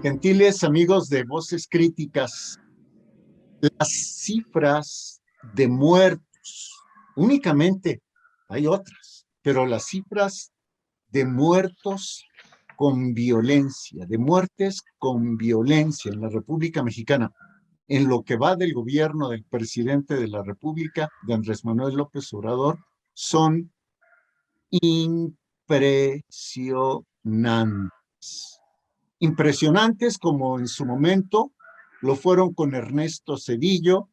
Gentiles amigos de Voces Críticas, las cifras de muertos, únicamente hay otras, pero las cifras de muertos con violencia, de muertes con violencia en la República Mexicana, en lo que va del gobierno del presidente de la República, de Andrés Manuel López Obrador, son impresionantes. Impresionantes como en su momento lo fueron con Ernesto Zedillo,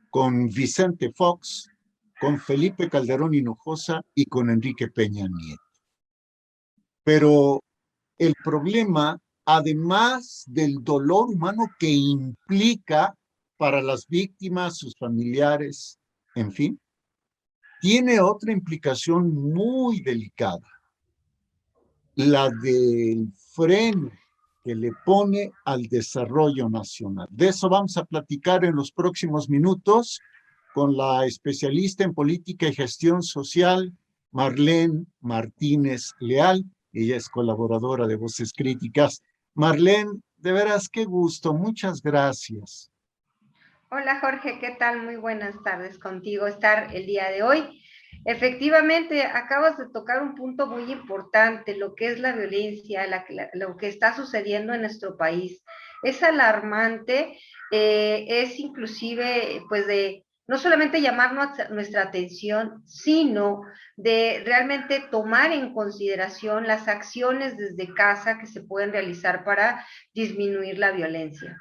con Vicente Fox, con Felipe Calderón Hinojosa y con Enrique Peña Nieto. Pero el problema, además del dolor humano que implica para las víctimas, sus familiares, en fin, tiene otra implicación muy delicada, la del freno que le pone al desarrollo nacional. De eso vamos a platicar en los próximos minutos con la especialista en política y gestión social, Marlene Martínez Leal. Ella es colaboradora de Voces Críticas. Marlene, de veras, qué gusto. Muchas gracias. Hola Jorge, ¿qué tal? Muy buenas tardes contigo estar el día de hoy. Efectivamente, acabas de tocar un punto muy importante, lo que es la violencia, lo que está sucediendo en nuestro país. Es alarmante, es inclusive, pues, de no solamente llamar nuestra atención, sino de realmente tomar en consideración las acciones desde casa que se pueden realizar para disminuir la violencia.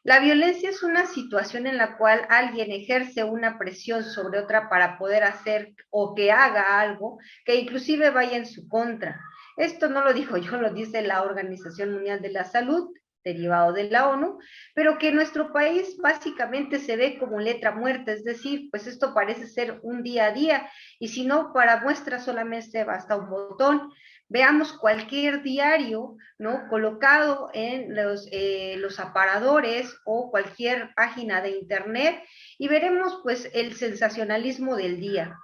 La violencia es una situación en la cual alguien ejerce una presión sobre otra para poder hacer o que haga algo que inclusive vaya en su contra. Esto no lo digo yo, lo dice la Organización Mundial de la Salud, derivado de la ONU, pero que en nuestro país básicamente se ve como letra muerta, es decir, pues esto parece ser un día a día, y si no, para muestra solamente basta un botón. Veamos cualquier diario, ¿no?, colocado en los aparadores o cualquier página de internet y veremos pues el sensacionalismo del día.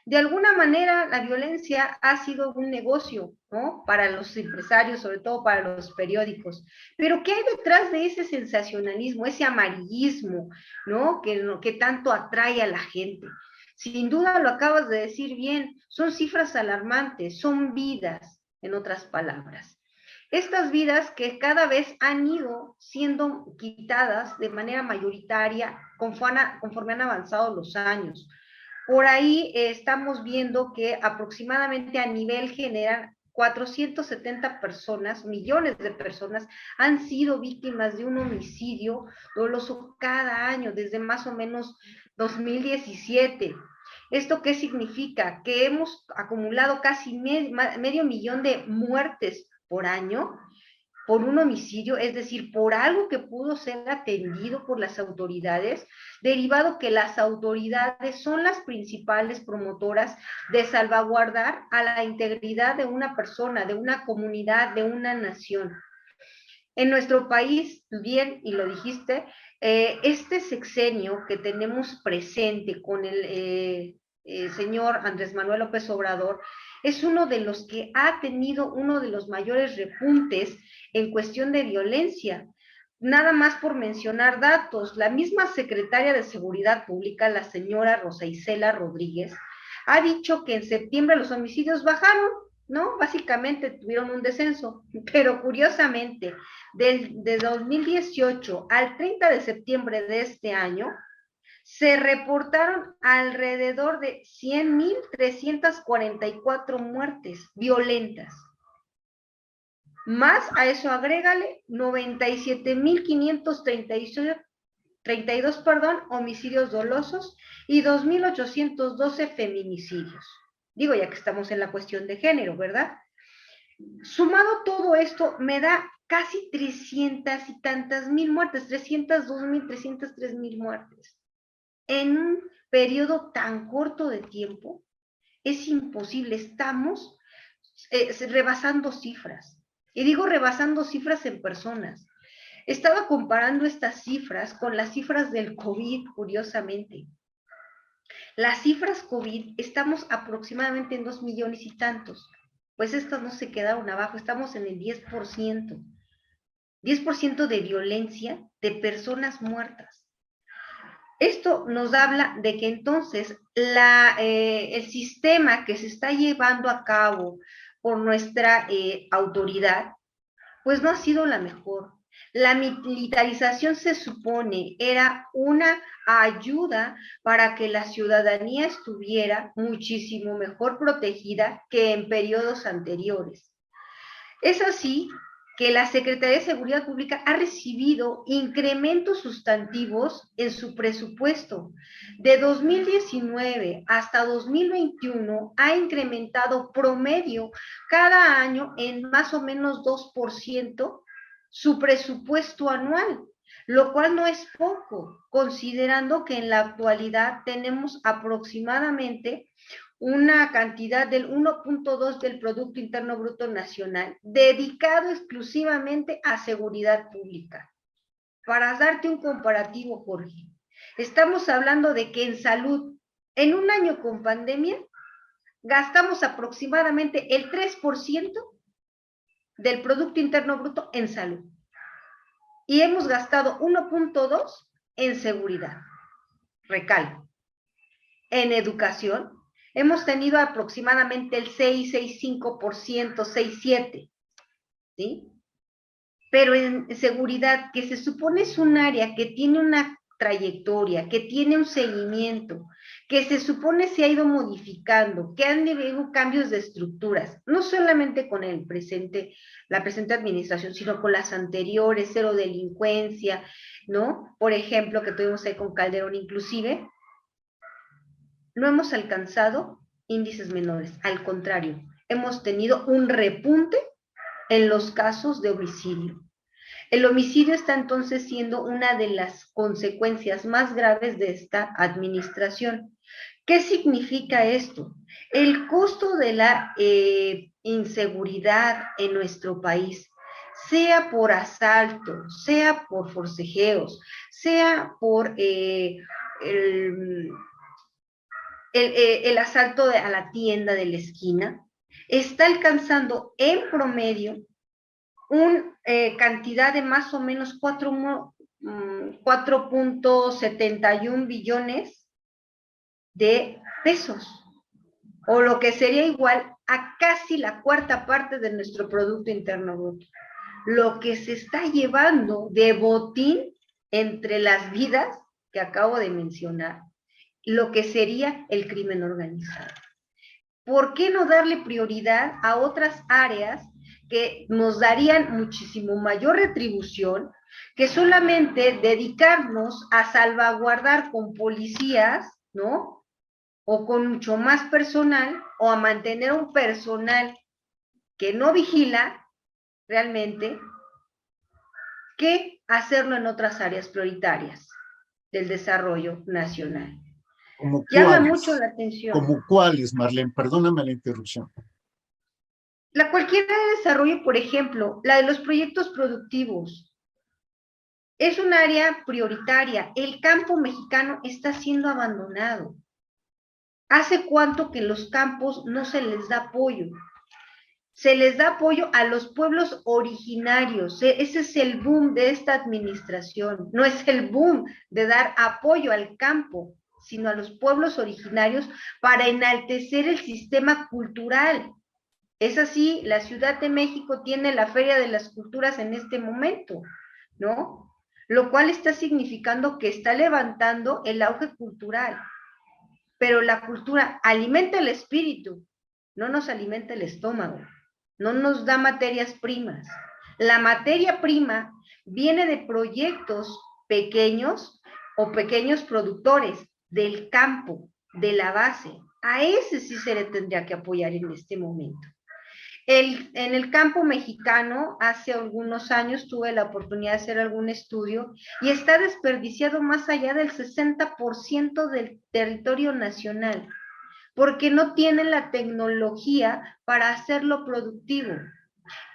De alguna manera la violencia ha sido un negocio, ¿no?, para los empresarios, sobre todo para los periódicos. Pero ¿qué hay detrás de ese sensacionalismo, ese amarillismo, ¿no?, que tanto atrae a la gente? Sin duda lo acabas de decir bien, son cifras alarmantes, son vidas, en otras palabras. Estas vidas que cada vez han ido siendo quitadas de manera mayoritaria conforme han avanzado los años. Por ahí estamos viendo que aproximadamente a nivel general 470 personas, millones de personas, han sido víctimas de un homicidio doloso cada año, desde más o menos 2017. ¿Esto qué significa? Que hemos acumulado casi medio millón de muertes por año por un homicidio, es decir, por algo que pudo ser atendido por las autoridades, derivado que las autoridades son las principales promotoras de salvaguardar a la integridad de una persona, de una comunidad, de una nación. En nuestro país, bien, y lo dijiste, este sexenio que tenemos presente con el señor Andrés Manuel López Obrador es uno de los que ha tenido uno de los mayores repuntes en cuestión de violencia. Nada más por mencionar datos, la misma secretaria de Seguridad Pública, la señora Rosa Isela Rodríguez, ha dicho que en septiembre los homicidios bajaron, ¿no? Básicamente tuvieron un descenso, pero curiosamente, de 2018 al 30 de septiembre de este año, se reportaron alrededor de 100,344 muertes violentas. Más a eso agrégale 97,532 homicidios dolosos y 2,812 feminicidios. Digo, ya que estamos en la cuestión de género, ¿verdad? Sumado todo esto, me da casi 300 y tantas mil muertes, 302,000, 303,000 muertes. En un periodo tan corto de tiempo, es imposible, estamos rebasando cifras. Y digo rebasando cifras en personas. Estaba comparando estas cifras con las cifras del COVID, curiosamente. Las cifras COVID, estamos aproximadamente en 2 millones y tantos. Pues estas no se quedaron abajo, estamos en el 10%. 10% de violencia de personas muertas. Esto nos habla de que entonces el sistema que se está llevando a cabo por nuestra autoridad, pues no ha sido la mejor. La militarización se supone era una ayuda para que la ciudadanía estuviera muchísimo mejor protegida que en periodos anteriores. Es así que la Secretaría de Seguridad Pública ha recibido incrementos sustantivos en su presupuesto. De 2019 hasta 2021 ha incrementado promedio cada año en más o menos 2% su presupuesto anual, lo cual no es poco, considerando que en la actualidad tenemos aproximadamente una cantidad del 1.2 del Producto Interno Bruto Nacional, dedicado exclusivamente a seguridad pública. Para darte un comparativo, Jorge, estamos hablando de que en salud, en un año con pandemia, gastamos aproximadamente el 3% del Producto Interno Bruto en salud. Y hemos gastado 1.2 en seguridad. Recalco. En educación, hemos tenido aproximadamente el 6,5%, 6,7%, ¿sí? Pero en seguridad, que se supone es un área que tiene una trayectoria, que tiene un seguimiento, que se supone se ha ido modificando, que han habido cambios de estructuras, no solamente con la presente administración, sino con las anteriores, cero delincuencia, ¿no? Por ejemplo, que tuvimos ahí con Calderón inclusive, no hemos alcanzado índices menores, al contrario, hemos tenido un repunte en los casos de homicidio. El homicidio está entonces siendo una de las consecuencias más graves de esta administración. ¿Qué significa esto? El costo de la inseguridad en nuestro país, sea por asalto, sea por forcejeos, sea por el asalto a la tienda de la esquina, está alcanzando en promedio una cantidad de más o menos 4.71 billones de pesos, o lo que sería igual a casi la cuarta parte de nuestro Producto Interno Bruto. Lo que se está llevando de botín entre las vidas que acabo de mencionar, lo que sería el crimen organizado. ¿Por qué no darle prioridad a otras áreas que nos darían muchísimo mayor retribución que solamente dedicarnos a salvaguardar con policías, ¿no? O con mucho más personal, o a mantener un personal que no vigila realmente, que hacerlo en otras áreas prioritarias del desarrollo nacional. ¿Como Llama cuáles? mucho la atención. ¿Como cuáles, Marlene? Perdóname la interrupción. La cualquiera de desarrollo, por ejemplo, la de los proyectos productivos, es un área prioritaria. El campo mexicano está siendo abandonado. ¿Hace cuánto que en los campos no se les da apoyo? Se les da apoyo a los pueblos originarios. Ese es el boom de esta administración. No es el boom de dar apoyo al campo, sino a los pueblos originarios para enaltecer el sistema cultural. Es así, la Ciudad de México tiene la Feria de las Culturas en este momento, ¿no? Lo cual está significando que está levantando el auge cultural. Pero la cultura alimenta el espíritu, no nos alimenta el estómago, no nos da materias primas. La materia prima viene de proyectos pequeños o pequeños productores del campo, de la base. A ese sí se le tendría que apoyar en este momento. En el campo mexicano, hace algunos años tuve la oportunidad de hacer algún estudio y está desperdiciado más allá del 60% del territorio nacional, porque no tienen la tecnología para hacerlo productivo.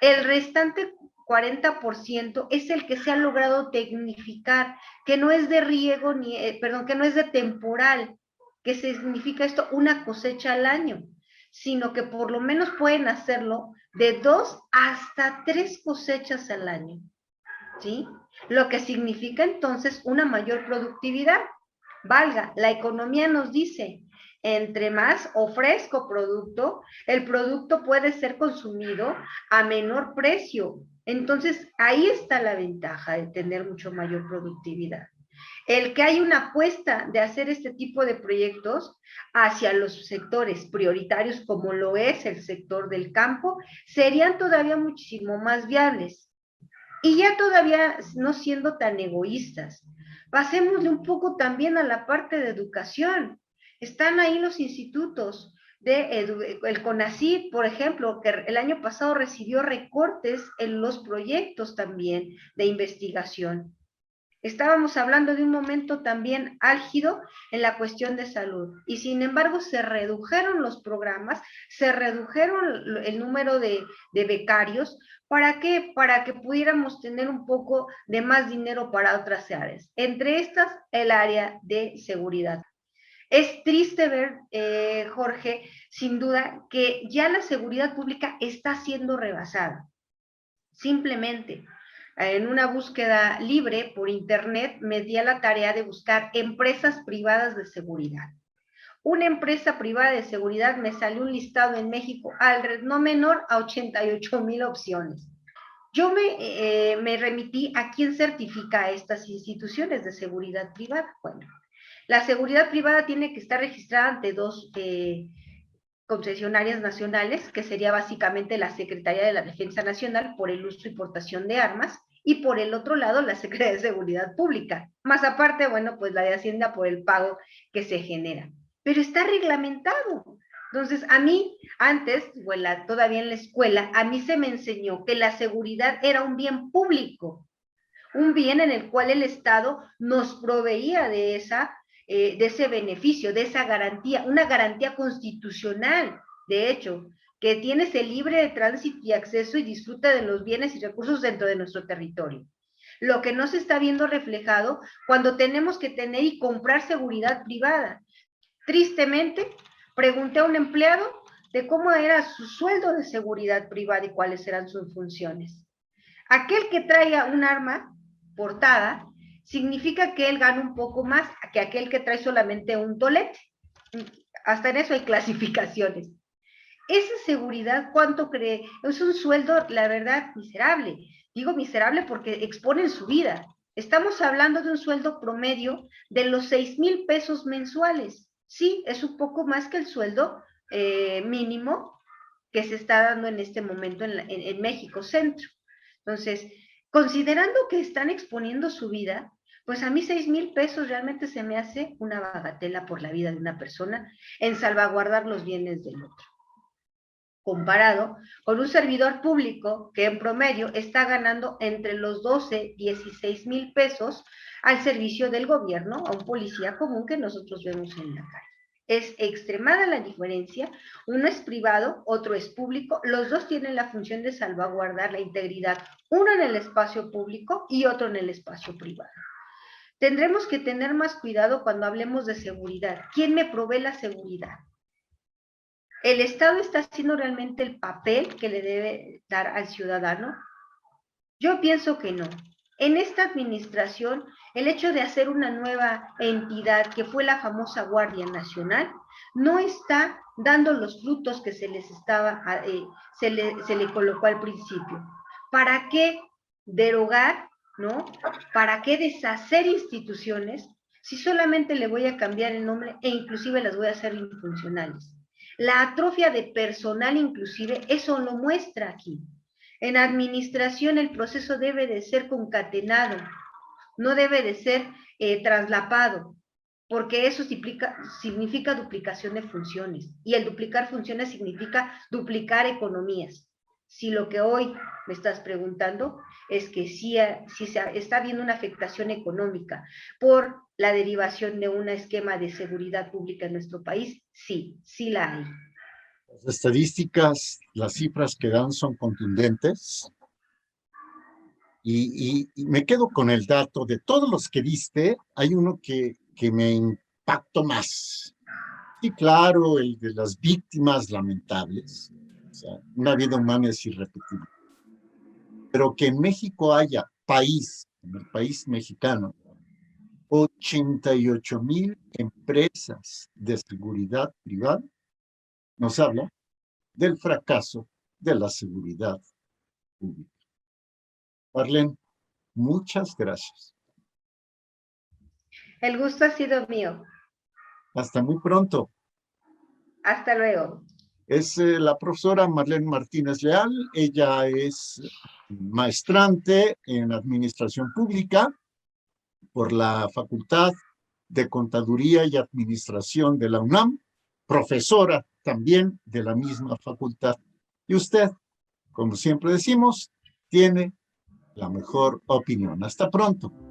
El restante 40% es el que se ha logrado tecnificar, que no es de riego, que no es de temporal, que significa esto una cosecha al año, sino que por lo menos pueden hacerlo de 2 hasta 3 cosechas al año. ¿sí? Lo que significa entonces una mayor productividad. Valga, la economía nos dice, entre más ofrezco producto, el producto puede ser consumido a menor precio. Entonces, ahí está la ventaja de tener mucho mayor productividad. El que hay una apuesta de hacer este tipo de proyectos hacia los sectores prioritarios, como lo es el sector del campo, serían todavía muchísimo más viables. Y ya todavía no siendo tan egoístas, pasémosle un poco también a la parte de educación. Están ahí los institutos el CONACYT, por ejemplo, que el año pasado recibió recortes en los proyectos también de investigación. Estábamos hablando de un momento también álgido en la cuestión de salud y sin embargo se redujeron los programas, se redujeron el número de becarios. ¿Para qué? Para que pudiéramos tener un poco de más dinero para otras áreas, entre estas el área de seguridad. Es triste ver, Jorge, sin duda, que ya la seguridad pública está siendo rebasada. Simplemente en una búsqueda libre por internet me di a la tarea de buscar empresas privadas de seguridad. Una empresa privada de seguridad me salió un listado en México no menor a 88,000 opciones. Yo me remití a quién certifica a estas instituciones de seguridad privada. Bueno, la seguridad privada tiene que estar registrada ante dos concesionarias nacionales, que sería básicamente la Secretaría de la Defensa Nacional por el uso y portación de armas, y por el otro lado la Secretaría de Seguridad Pública. Más aparte, bueno, pues la de Hacienda por el pago que se genera. Pero está reglamentado. Entonces, a mí, antes, bueno, todavía en la escuela, a mí se me enseñó que la seguridad era un bien público, un bien en el cual el Estado nos proveía de ese beneficio, de esa garantía, una garantía constitucional, de hecho, que tienes el libre tránsito y acceso y disfruta de los bienes y recursos dentro de nuestro territorio. Lo que no se está viendo reflejado cuando tenemos que tener y comprar seguridad privada. Tristemente, pregunté a un empleado de cómo era su sueldo de seguridad privada y cuáles eran sus funciones. Aquel que traiga un arma portada significa que él gana un poco más que aquel que trae solamente un tolete. Hasta en eso hay clasificaciones. Esa seguridad, ¿cuánto cree? Es un sueldo, la verdad, miserable. Digo miserable porque exponen su vida. Estamos hablando de un sueldo promedio de los 6,000 pesos mensuales. Sí, es un poco más que el sueldo mínimo que se está dando en este momento en México Centro. Entonces, considerando que están exponiendo su vida, pues a mí 6,000 pesos realmente se me hace una bagatela por la vida de una persona en salvaguardar los bienes del otro. Comparado con un servidor público que en promedio está ganando entre los 12, 16,000 pesos al servicio del gobierno, a un policía común que nosotros vemos en la calle. Es extremada la diferencia, uno es privado, otro es público, los dos tienen la función de salvaguardar la integridad, uno en el espacio público y otro en el espacio privado. Tendremos que tener más cuidado cuando hablemos de seguridad. ¿Quién me provee la seguridad? ¿El Estado está haciendo realmente el papel que le debe dar al ciudadano? Yo pienso que no. En esta administración, el hecho de hacer una nueva entidad, que fue la famosa Guardia Nacional, no está dando los frutos que se le colocó al principio. ¿Para qué derogar, no? ¿Para qué deshacer instituciones si solamente le voy a cambiar el nombre e inclusive las voy a hacer infuncionales? La atrofia de personal inclusive, eso lo muestra aquí. En administración el proceso debe de ser concatenado, no debe de ser traslapado, porque eso significa duplicación de funciones, y el duplicar funciones significa duplicar economías. Si lo que hoy me estás preguntando es que si se está viendo una afectación económica por la derivación de un esquema de seguridad pública en nuestro país, sí la hay. Las estadísticas, las cifras que dan son contundentes y me quedo con el dato de todos los que diste, hay uno que me impactó más. Sí, claro, el de las víctimas lamentables. O sea, una vida humana es irrepetible. Pero que en México haya país, en el país mexicano, 88,000 empresas de seguridad privada, nos habla del fracaso de la seguridad pública. Marlene, muchas gracias. El gusto ha sido mío. Hasta muy pronto. Hasta luego. Es la profesora Marlene Martínez Leal. Ella es maestrante en Administración Pública por la Facultad de Contaduría y Administración de la UNAM, profesora también de la misma facultad. Y usted, como siempre decimos, tiene la mejor opinión. Hasta pronto.